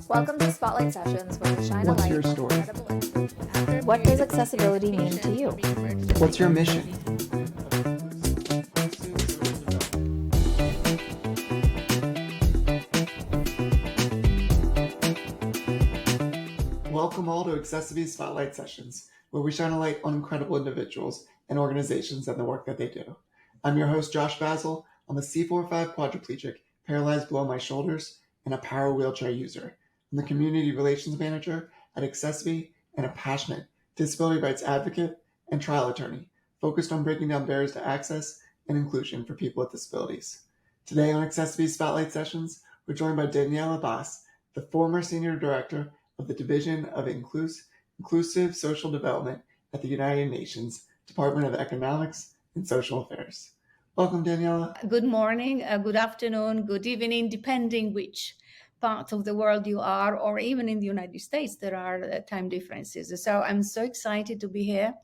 Welcome to Spotlight Sessions, where we shine a What's light your on story? incredible. What does accessibility mean to you? What's your mission? Welcome all to accessiBe's Spotlight Sessions, where we shine a light on incredible individuals and organizations and the work that they do. I'm your host, Josh Basil. I'm a C4-5 quadriplegic, paralyzed below my shoulders, and a power wheelchair user. I'm the Community Relations Manager at accessiBe and a passionate disability rights advocate and trial attorney, focused on breaking down barriers to access and inclusion for people with disabilities. Today on accessiBe's Spotlight Sessions, we're joined by Daniela Bas, the former Senior Director of the Division of Inclusive Social Development at the United Nations Department of Economics and Social Affairs. Welcome, Daniela. Good morning, good afternoon, good evening, depending which part of the world you are, or even in the United States, there are time differences. So I'm so excited to be here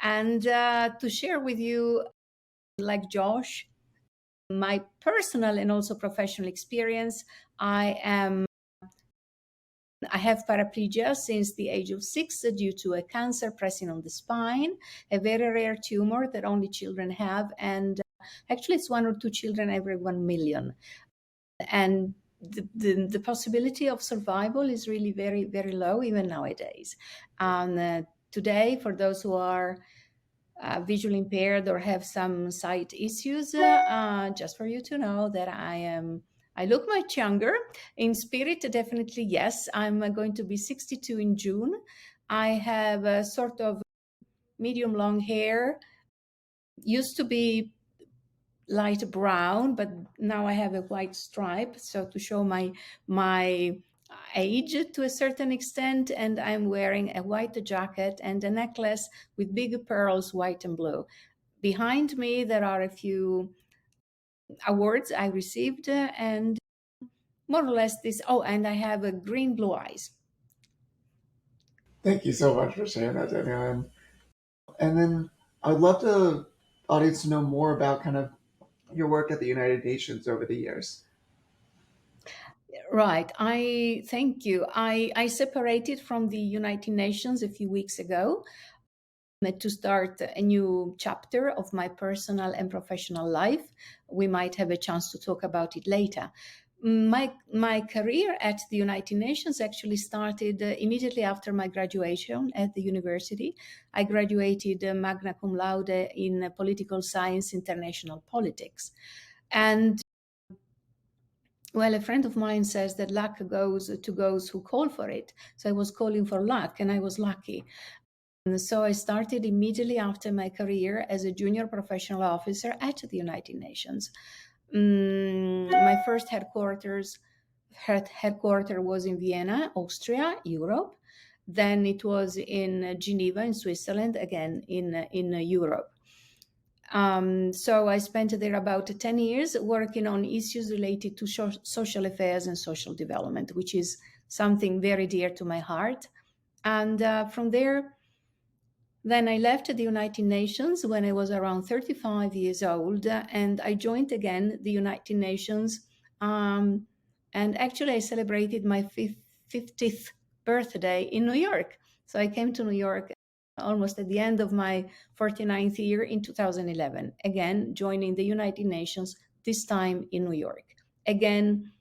and to share with you, like Josh, my personal and also professional experience. I have paraplegia since the age of 6 due to a cancer pressing on the spine, a very rare tumor that only children have, and actually it's 1 or 2 children every 1 million. And the possibility of survival is really very, very low, even nowadays. And today, for those who are visually impaired or have some sight issues, just for you to know that I look much younger. In spirit, definitely, yes. I'm going to be 62 in June. I have a sort of medium long hair. Used to be light brown, but now I have a white stripe, so to show my age to a certain extent, and I'm wearing a white jacket and a necklace with big pearls, white and blue. Behind me, there are a few awards I received, and more or less this. Oh, and I have a green blue eyes. Thank you so much for sharing that, Daniela. And then I'd love the audience to know more about kind of your work at the United Nations over the years. Right. I thank you. I separated from the United Nations a few weeks ago to start a new chapter of my personal and professional life. We might have a chance to talk about it later. My career at the United Nations actually started immediately after my graduation at the university. I graduated magna cum laude in political science, international politics. And well, a friend of mine says that luck goes to those who call for it. So I was calling for luck, and I was lucky. And so I started immediately after my career as a junior professional officer at the United Nations. My first headquarter was in Vienna, Austria, Europe. Then it was in Geneva, in Switzerland, again in Europe. So I spent there about 10 years working on issues related to social affairs and social development, which is something very dear to my heart. And from there, then I left the United Nations when I was around 35 years old, and I joined again the United Nations. And actually, I celebrated my 50th birthday in New York. So I came to New York almost at the end of my 49th year in 2011, again joining the United Nations, this time in New York. Again,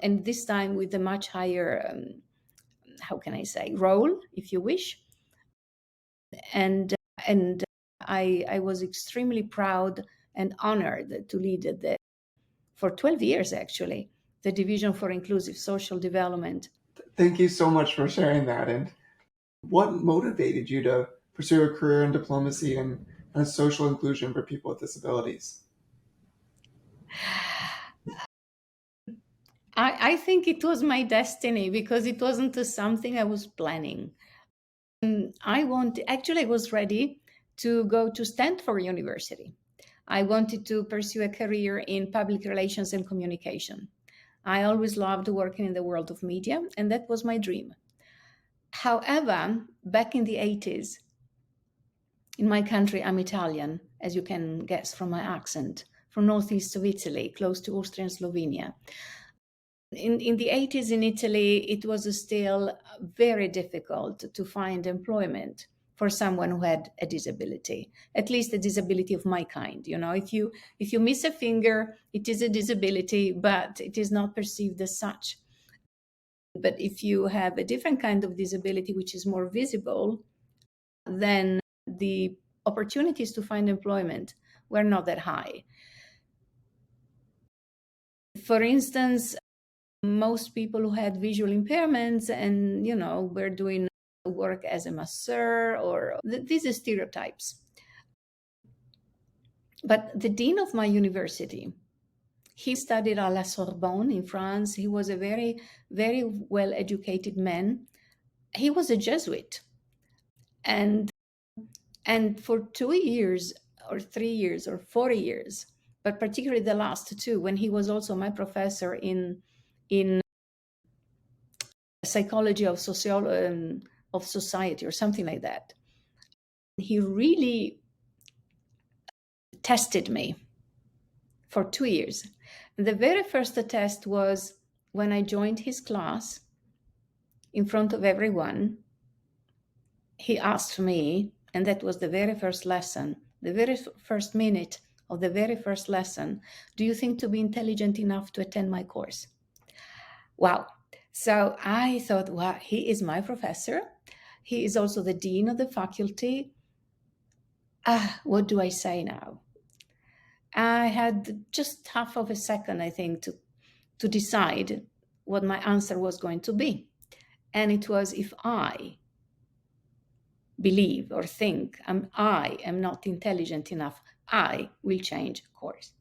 and this time with a much higher, role, if you wish. And I was extremely proud and honored to lead for 12 years, actually, the Division for Inclusive Social Development. Thank you so much for sharing that. And what motivated you to pursue a career in diplomacy and social inclusion for people with disabilities? I think it was my destiny, because it wasn't something I was planning. I was ready to go to Stanford University. I wanted to pursue a career in public relations and communication. I always loved working in the world of media, and that was my dream. However, back in the 80s, in my country, I'm Italian, as you can guess from my accent, from northeast of Italy, close to Austria and Slovenia. in the 80s in Italy, it was still very difficult to find employment for someone who had a disability, at least a disability of my kind. If you miss a finger, it is a disability, but it is not perceived as such. But if you have a different kind of disability, which is more visible, then the opportunities to find employment were not that high. For instance, most people who had visual impairments and, were doing work as a masseur or these are stereotypes. But the dean of my university, he studied à la Sorbonne in France. He was a very, very well-educated man. He was a Jesuit. And for 2 years or 3 years or 4 years, but particularly the last two, when he was also my professor in psychology of of society or something like that, he really tested me for 2 years. And the very first test was when I joined his class in front of everyone. He asked me, and that was the very first lesson, the very first minute of the very first lesson, do you think to be intelligent enough to attend my course? Wow. So I thought, wow, he is my professor. He is also the dean of the faculty. What do I say now? I had just half of a second, I think, to decide what my answer was going to be. And it was, if I believe or think I am not intelligent enough, I will change course.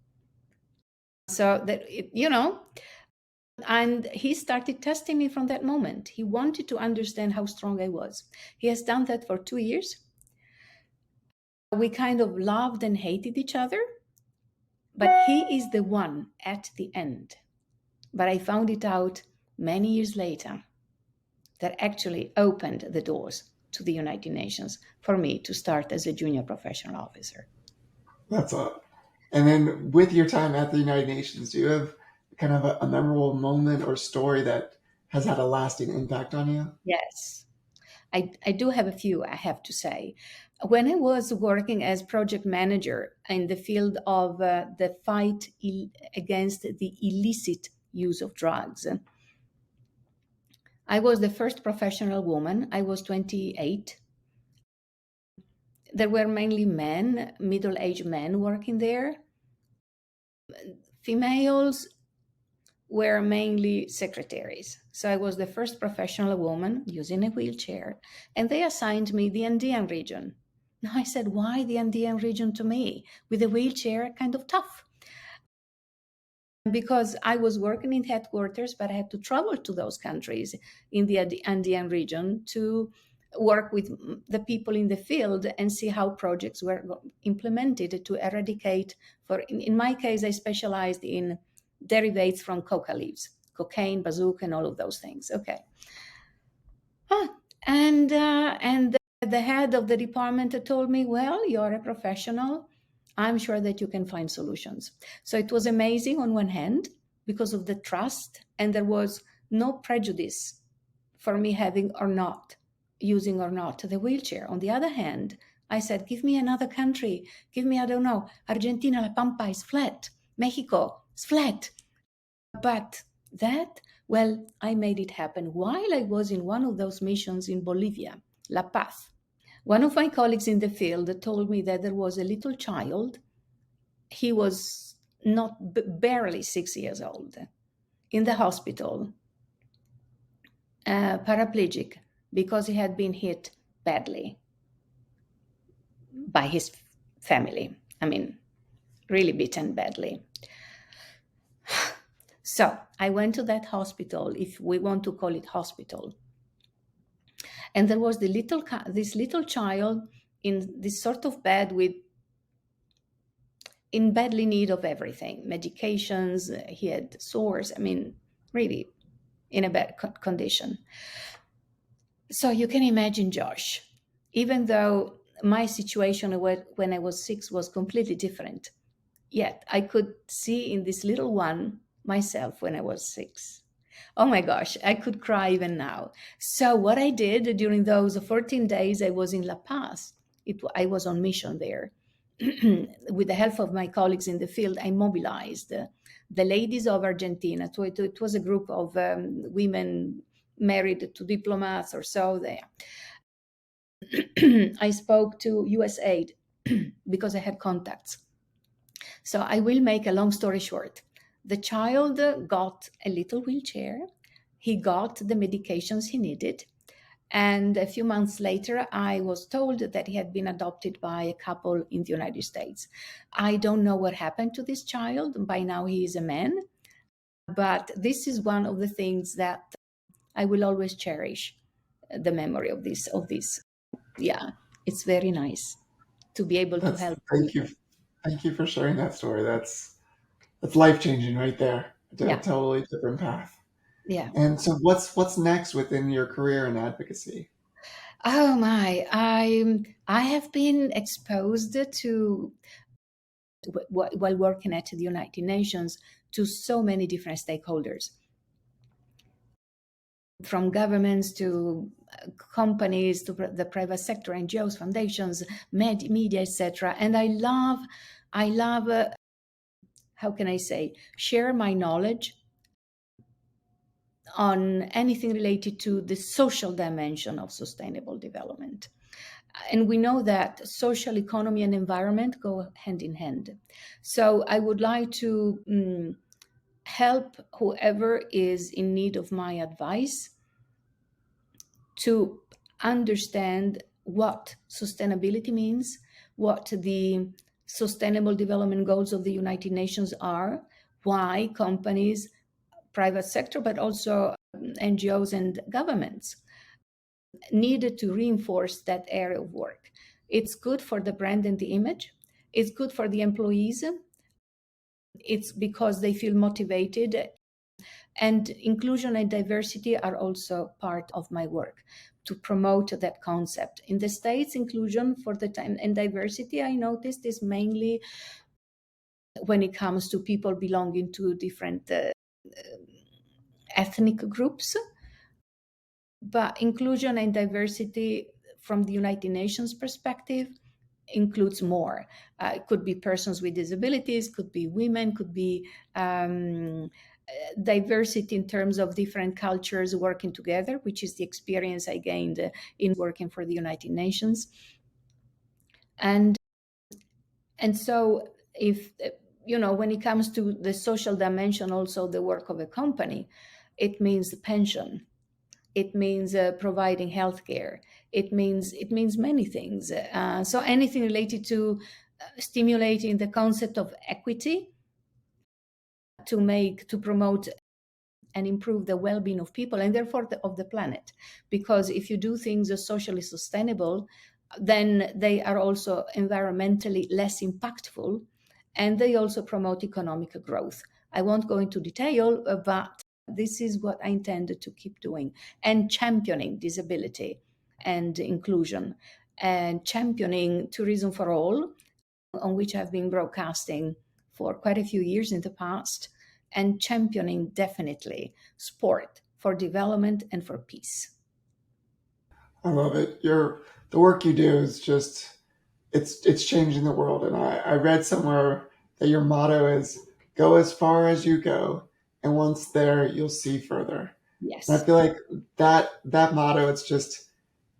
So that, and he started testing me from that moment. He wanted to understand how strong I was. He has done that for 2 years. We kind of loved and hated each other, but he is the one at the end. But I found it out many years later that actually opened the doors to the United Nations for me to start as a junior professional officer. That's up. And then with your time at the United Nations, do you have kind of a memorable moment or story that has had a lasting impact on you? Yes, I do have a few, I have to say. When I was working as project manager in the field of the fight against the illicit use of drugs, I was the first professional woman. I was 28. There were mainly men, middle-aged men working there. Females were mainly secretaries. So I was the first professional woman using a wheelchair, and they assigned me the Andean region. Now I said, why the Andean region to me? With a wheelchair, kind of tough. Because I was working in headquarters, but I had to travel to those countries in the Andean region to work with the people in the field and see how projects were implemented to eradicate. In my case, I specialized in derivatives from coca leaves, cocaine, bazooka, and all of those things. Okay. And the head of the department told me, well, you're a professional. I'm sure that you can find solutions. So it was amazing on one hand because of the trust, and there was no prejudice for me having or not, using or not the wheelchair. On the other hand, I said, give me another country. Give me, I don't know, Argentina, La Pampa is flat. Mexico is flat. But that, well, I made it happen while I was in one of those missions in Bolivia, La Paz. One of my colleagues in the field told me that there was a little child. He was not barely 6 years old, in the hospital, paraplegic, because he had been hit badly by his family. I mean, really beaten badly. So I went to that hospital, if we want to call it hospital. And there was this little child in this sort of bed in badly need of everything, medications, he had sores, I mean, really in a bad condition. So you can imagine, Josh, even though my situation when I was 6 was completely different, yet I could see in this little one myself when I was 6. Oh my gosh, I could cry even now. So what I did during those 14 days, I was in La Paz. I was on mission there. With the help of my colleagues in the field, I mobilized the ladies of Argentina. So it was a group of women married to diplomats or so there. I spoke to USAID because I had contacts. So I will make a long story short. The child got a little wheelchair. He got the medications he needed. And a few months later, I was told that he had been adopted by a couple in the United States. I don't know what happened to this child. By now, he is a man. But this is one of the things that I will always cherish, the memory of this. Yeah, it's very nice to be able to That's help thank you, people. thank you for sharing that story. That's life changing right there. A Yeah, totally different path. yeah. And so, what's next within your career in advocacy? Oh my, I have been exposed to while working at the United Nations to so many different stakeholders, from governments to companies to the private sector, NGOs, foundations, media, etc. And I love, how can I say, share my knowledge on anything related to the social dimension of sustainable development. And we know that social economy and environment go hand in hand. So I would like to help whoever is in need of my advice to understand what sustainability means, what the sustainable development goals of the United Nations are, why companies, private sector, but also NGOs and governments needed to reinforce that area of work. It's good for the brand and the image. It's good for the employees. It's because they feel motivated. And inclusion and diversity are also part of my work to promote that concept. In the States, inclusion for the time and diversity, I noticed, is mainly when it comes to people belonging to different ethnic groups. But inclusion and diversity from the United Nations perspective includes more. It could be persons with disabilities, could be women, could be diversity in terms of different cultures working together, which is the experience I gained in working for the United Nations. And so if, when it comes to the social dimension, also the work of a company, it means pension. It means providing healthcare. It means many things. So anything related to stimulating the concept of equity to promote and improve the well-being of people and therefore of the planet. Because if you do things as socially sustainable, then they are also environmentally less impactful, and they also promote economic growth. I won't go into detail, but this is what I intend to keep doing, and championing disability and inclusion, and championing Tourism for All, on which I've been broadcasting for quite a few years in the past, and championing definitely sport for development and for peace. I love it. The work you do is just it's changing the world. And I read somewhere that your motto is go as far as you go, and once there you'll see further. And I Yes. feel like that motto,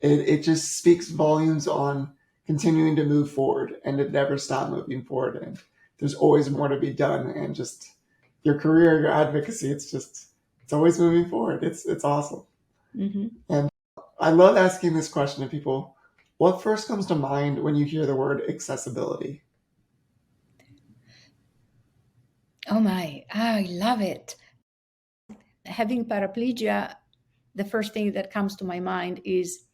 it just speaks volumes on continuing to move forward and to never stop moving forward. And there's always more to be done. And just your career, your advocacy, it's always moving forward. It's awesome. Mm-hmm. And I love asking this question to people. What first comes to mind when you hear the word accessibility? Oh my, I love it. Having paraplegia, the first thing that comes to my mind is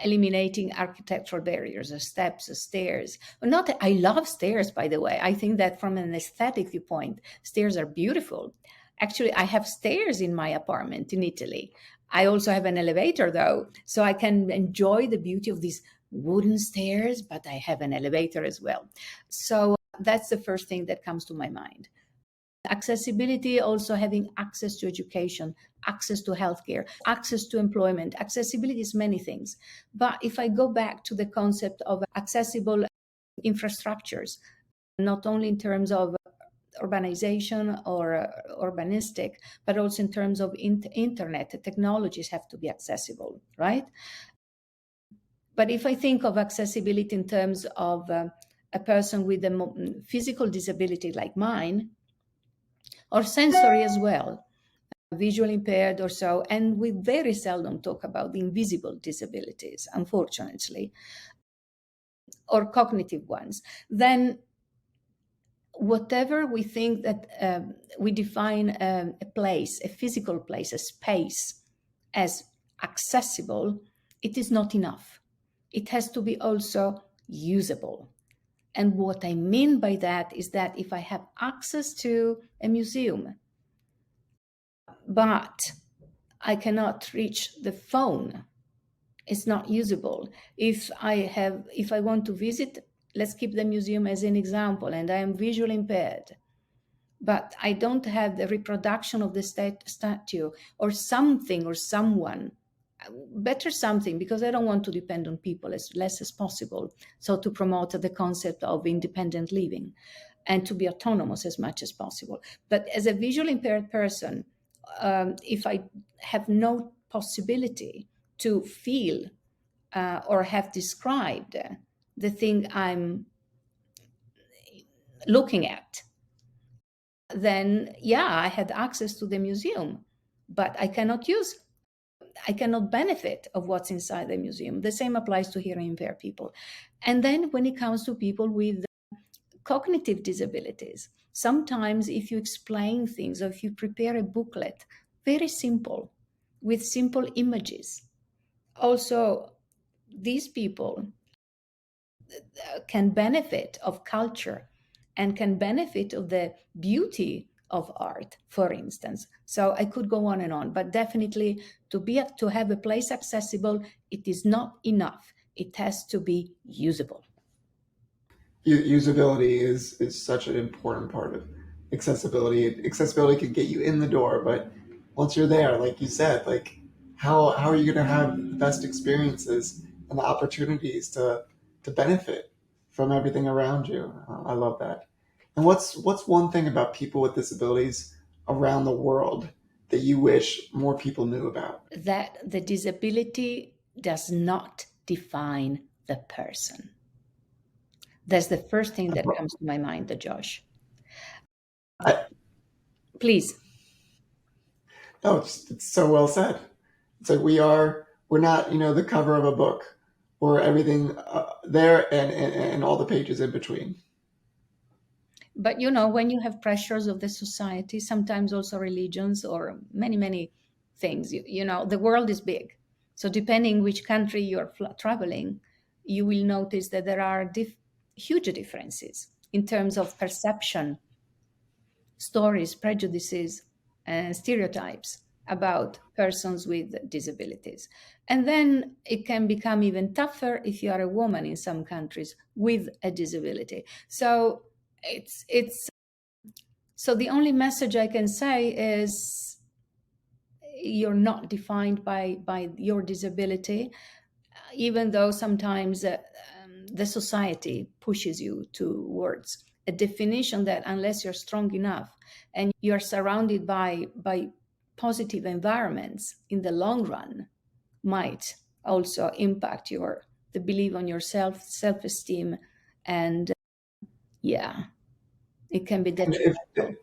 eliminating architectural barriers, steps, stairs. Not, I love stairs, by the way. I think that from an aesthetic viewpoint, stairs are beautiful. Actually, I have stairs in my apartment in Italy. I also have an elevator, though, so I can enjoy the beauty of these wooden stairs, but I have an elevator as well. So that's the first thing that comes to my mind. Accessibility, also having access to education, access to healthcare, access to employment. Accessibility is many things. But if I go back to the concept of accessible infrastructures, not only in terms of urbanization or urbanistic, but also in terms of internet, technologies have to be accessible, right? But if I think of accessibility in terms of a person with a physical disability like mine, or sensory as well, visually impaired or so, and we very seldom talk about the invisible disabilities, unfortunately, or cognitive ones, then whatever we think that we define a place, a physical place, a space as accessible, it is not enough. It has to be also usable. And what I mean by that is that if I have access to a museum, but I cannot reach the phone, it's not usable. If I want to visit, let's keep the museum as an example, and I am visually impaired, but I don't have the reproduction of the statue or something or someone, better something, because I don't want to depend on people as less as possible. So to promote the concept of independent living and to be autonomous as much as possible. But as a visually impaired person, if I have no possibility to feel or have described the thing I'm looking at, then yeah, I had access to the museum, but I cannot benefit of what's inside the museum. The same applies to hearing impaired people. And then when it comes to people with cognitive disabilities, sometimes if you explain things or if you prepare a booklet, very simple, with simple images, also these people can benefit of culture and can benefit of the beauty of art, for instance. So I could go on and on, but definitely to have a place accessible, it is not enough. It has to be usable. Usability is such an important part of accessibility. Accessibility can get you in the door, but once you're there, like you said, like how are you going to have the best experiences and the opportunities to benefit from everything around you? I love that. And what's one thing about people with disabilities around the world that you wish more people knew about? That the disability does not define the person. That's the first thing that comes to my mind, Josh. I, Please. no, it's so well said. It's like we're not, the cover of a book or everything there and all the pages in between. But when you have pressures of the society, sometimes also religions or many, many things, the world is big. So depending which country you're traveling, you will notice that there are huge differences in terms of perception, stories, prejudices, and stereotypes about persons with disabilities. And then it can become even tougher if you are a woman in some countries with a disability. So so the only message I can say is you're not defined by your disability, even though sometimes the society pushes you towards a definition that unless you're strong enough and you're surrounded by positive environments in the long run, might also impact the belief on yourself, self-esteem, and yeah, it can be detrimental.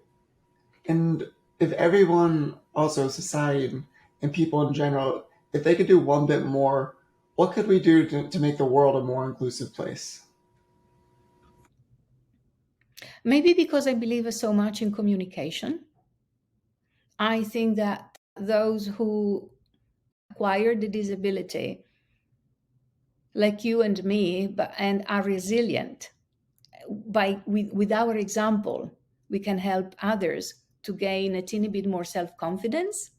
And if everyone, also society and people in general, if they could do one bit more, what could we do to make the world a more inclusive place? Maybe because I believe so much in communication. I think that those who acquire the disability, like you and me, and are resilient, with our example, we can help others to gain a teeny bit more self-confidence,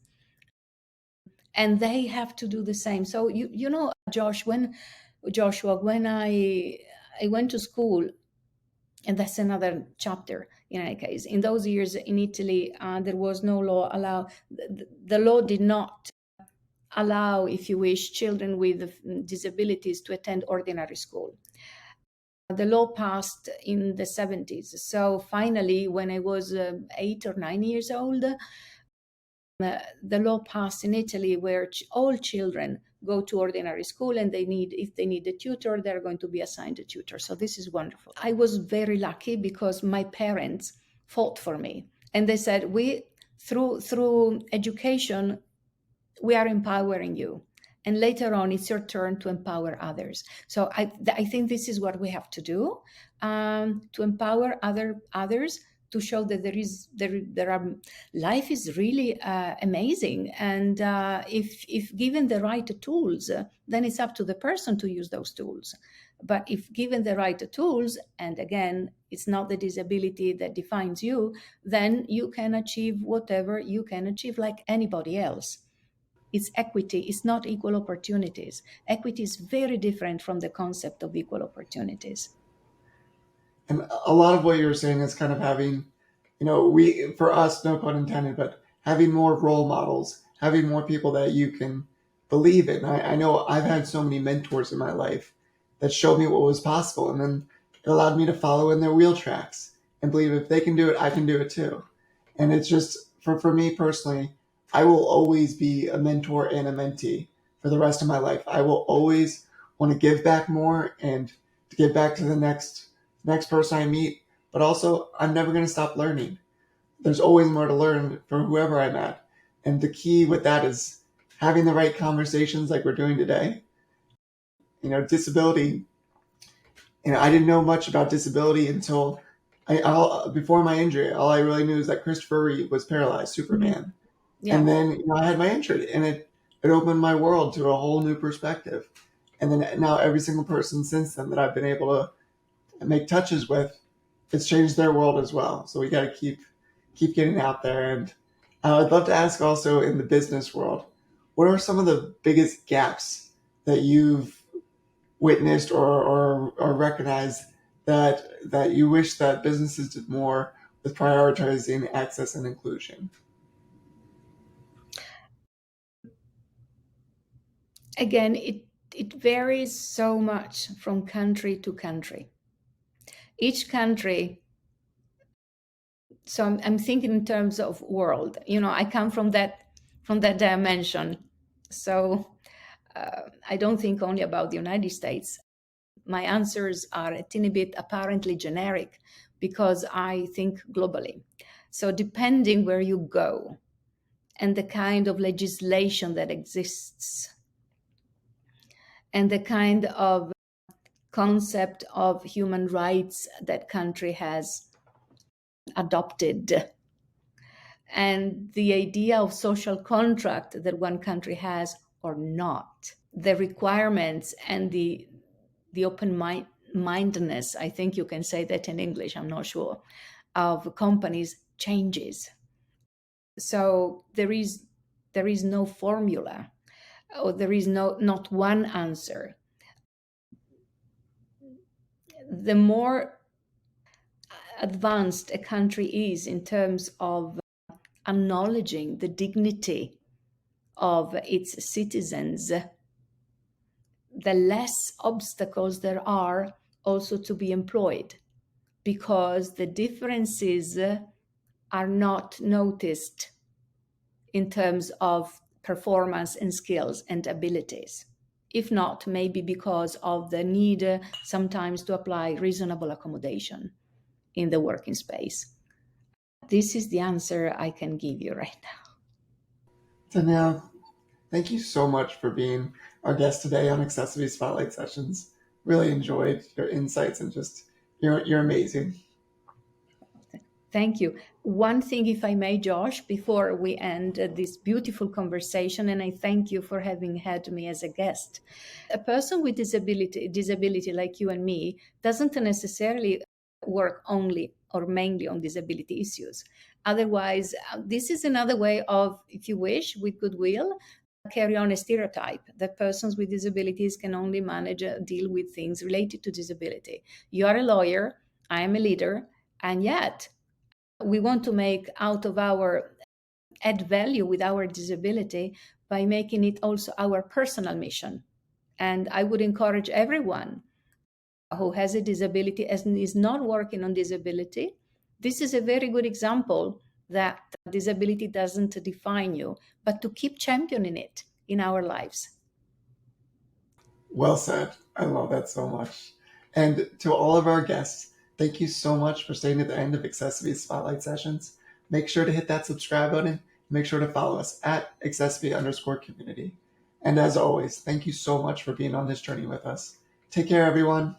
and they have to do the same. So Joshua, when I went to school, and that's another chapter, in any case. In those years in Italy, there was no law allow. The law did not allow, if you wish, children with disabilities to attend ordinary school. The law passed in the 70s. So finally, when I was 8 or 9 years old, the law passed in Italy where all children go to ordinary school, and if they need a tutor, they're going to be assigned a tutor. So this is wonderful. I was very lucky because my parents fought for me, and they said, through education, we are empowering you, and later on it's your turn to empower others. So I think this is what we have to do, to empower others, to show that life is really amazing, and if given the right tools, then it's up to the person to use those tools. But if given the right tools, and again, it's not the disability that defines you, then you can achieve whatever you can achieve like anybody else. It's equity, it's not equal opportunities. Equity is very different from the concept of equal opportunities. And a lot of what you're saying is kind of having, for us, no pun intended, but having more role models, having more people that you can believe in. I know I've had so many mentors in my life that showed me what was possible, and then it allowed me to follow in their wheel tracks and believe if they can do it, I can do it too. And it's just, for me personally, I will always be a mentor and a mentee for the rest of my life. I will always want to give back more and to give back to the next person I meet, but also I'm never going to stop learning. There's always more to learn from whoever I'm at. And the key with that is having the right conversations like we're doing today. Disability, I didn't know much about disability until before my injury. All I really knew is that Christopher Reeve was paralyzed, Superman. Yeah. And then I had my injury, and it opened my world to a whole new perspective. And then now every single person since then that I've been able to make touches with, it's changed their world as well. So we got to keep getting out there. And I'd love to ask also, in the business world, what are some of the biggest gaps that you've witnessed or recognized that you wish that businesses did more with prioritizing access and inclusion? Again, it varies so much from country to country. Each country, so I'm thinking in terms of world. I come from that dimension. So I don't think only about the United States. My answers are a teeny bit apparently generic because I think globally. So depending where you go and the kind of legislation that exists and the kind of concept of human rights that country has adopted, and the idea of social contract that one country has or not, the requirements and the open-mindedness, I think you can say that in English, I'm not sure, of companies changes. So there is no formula, or there is not one answer. The more advanced a country is in terms of acknowledging the dignity of its citizens, the less obstacles there are also to be employed, because the differences are not noticed in terms of performance and skills and abilities. If not, maybe because of the need sometimes to apply reasonable accommodation in the working space. This is the answer I can give you right now. Daniela, thank you so much for being our guest today on accessiBe's Spotlight Sessions. Really enjoyed your insights, and just you're amazing. Thank you. One thing, if I may, Josh, before we end this beautiful conversation, and I thank you for having had me as a guest. A person with disability like you and me doesn't necessarily work only or mainly on disability issues. Otherwise, this is another way of, if you wish, with goodwill, carry on a stereotype that persons with disabilities can only manage, deal with things related to disability. You are a lawyer, I am a leader, and yet We want to make out of our add value with our disability by making it also our personal mission. And I would encourage everyone who has a disability and is not working on disability. This is a very good example that disability doesn't define you, but to keep championing it in our lives. Well said. I love that so much. And to all of our guests, thank you so much for staying at the end of accessiBe's Spotlight Sessions. Make sure to hit that subscribe button. And make sure to follow us at accessiBe_community. And as always, thank you so much for being on this journey with us. Take care, everyone.